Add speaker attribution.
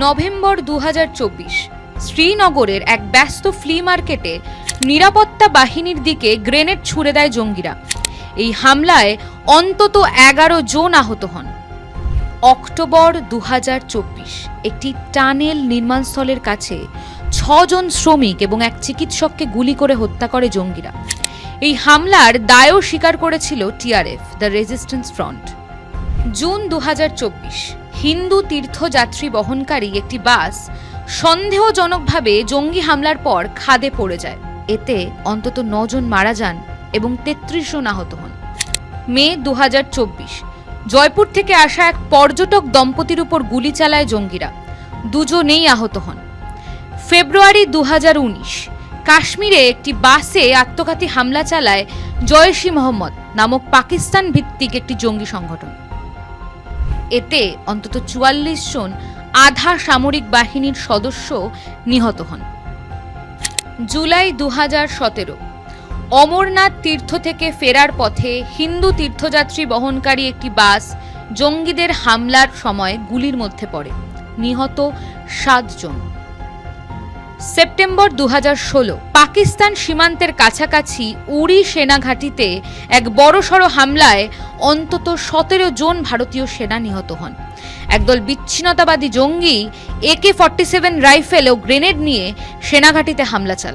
Speaker 1: November 2024 শ্রীনগরের এক ব্যস্ত ফ্লি মার্কেটে নিরাপত্তা বাহিনীর দিকে গ্রেনেড ছুড়ে দেয় জঙ্গিরা। এই হামলায় অন্তত 11 জন আহত হন। অক্টোবর 2024 একটি টানেল নির্মাণস্থলের কাছে 6 জন শ্রমিক এবং এক চিকিৎসককে গুলি করে হত্যা করে জঙ্গিরা। এই হামলার দায়ও স্বীকার করেছিল TRF, the resistance front. June 2024 Hindu তীর্থযাত্রী বহনকারী একটি বাস সন্দেহজনকভাবে জঙ্গি হামলার পর খাদে পড়ে যায়। এতে অন্তত 9 জন মারা যান এবং 33 জন আহত হন। মে 2024 জয়পুর থেকে আসা এক পর্যটক দম্পতির উপর গুলি চালায় জঙ্গিরা, 2 জনেই আহত হন। ফেব্রুয়ারি 2019 কাশ্মীরে একটি বাসে আত্মঘাতী হামলা চালায় জয়শ-ই-মোহাম্মদ নামক পাকিস্তান ভিত্তিক একটি জঙ্গি সংগঠন। এতে অন্তত 44 জন আধা সামরিক বাহিনীর সদস্য নিহত হন। জুলাই 2017 অমরনাথ তীর্থ থেকে ফেরার পথে হিন্দু তীর্থযাত্রী বহনকারী একটি বাস জঙ্গিদের হামলার সময় গুলির মধ্যে পড়ে, নিহত 7 জন। সেপ্টেম্বর 2016 পাকিস্তান সীমান্তের কাছাকাছি উড়ি সেনাঘাঁটিতে এক বড়সড় হামলায় অন্তত 17 জন ভারতীয় সেনা নিহত হন। একদল বিচ্ছিন্নতাবাদী জঙ্গি AK-47 রাইফেল ও গ্রেনেড নিয়ে সেনাঘাঁটিতে হামলা চালায়।